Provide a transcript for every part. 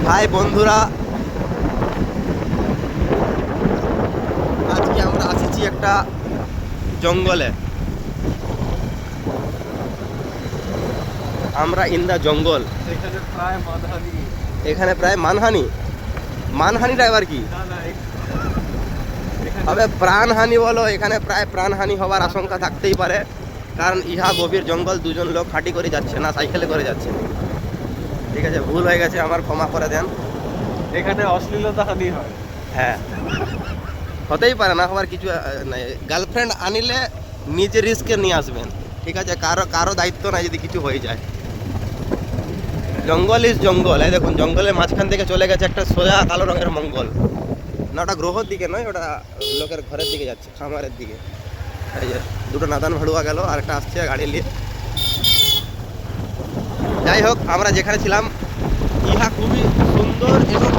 High বন্ধুরা, আজকে আমরা আসছি একটা জঙ্গলে। আমরা ইন দা জঙ্গল। এখানে প্রায় মানহানি। মানহানিটা এবার কি হবে? প্রাণহানি বলো, এখানে প্রায় প্রাণহানি হওয়ার আশঙ্কা থাকতেই পারে, কারণ ইহা গভীর জঙ্গল। দুজন লোক হাঁটি করে যাচ্ছে, না সাইকেলে করে যাচ্ছে। ঠিক আছে, ভুল হয়ে গেছে, আমার ক্ষমা করে দেন। এখানে অশ্লীলতা হানি হয়। হ্যাঁ, হতেই পারে, না হওয়ার কিছু নাই। গার্লফ্রেন্ড আনিলে নিজে রিস্কে নিয়ে আসবেন, ঠিক আছে? কারো কারো দায়িত্ব নাই যদি কিছু হয়ে যায়। জঙ্গল ইজ জঙ্গল। এই দেখুন, জঙ্গলের মাঝখান থেকে চলে গেছে একটা সোজা কালো রঙের মঙ্গল। না, ওটা গ্রহর দিকে নয়, ওটা লোকের ঘরের দিকে যাচ্ছে, খামারের দিকে। এই যে দুটো নাদান ভাড়ুয়া গেল, আর একটা আসছে গাড়ি নিয়ে। যাই হোক, আমরা যেখানে ছিলাম ইহা খুবই সুন্দর এবং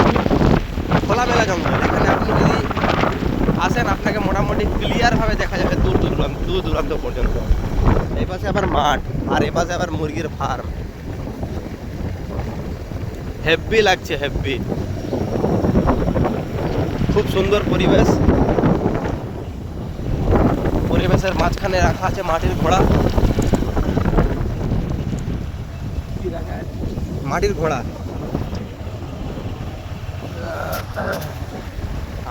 খোলামেলা জঙ্গল। এখানে আপনি যদি আসেন, আপনাকে মোটামুটি ক্লিয়ারভাবে দেখা যাবে দূর দূরান্ত পর্যন্ত। এই পাশে আবার মাঠ, আর এ পাশে আবার মুরগির ফার্ম। হেব্বি লাগছে, হেব্বি। খুব সুন্দর পরিবেশ। পরিবেশের মাঝখানে রাখা আছে মাটির ঘোড়া। মাটির ঘোড়া।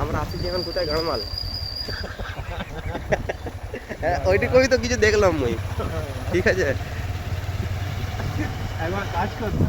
আমরা আসি এখন কোথায়? গাড়মাল। হ্যাঁ, ওইটুকুই তো কিছু দেখলাম মই। ঠিক আছে, একবার কাজ করতে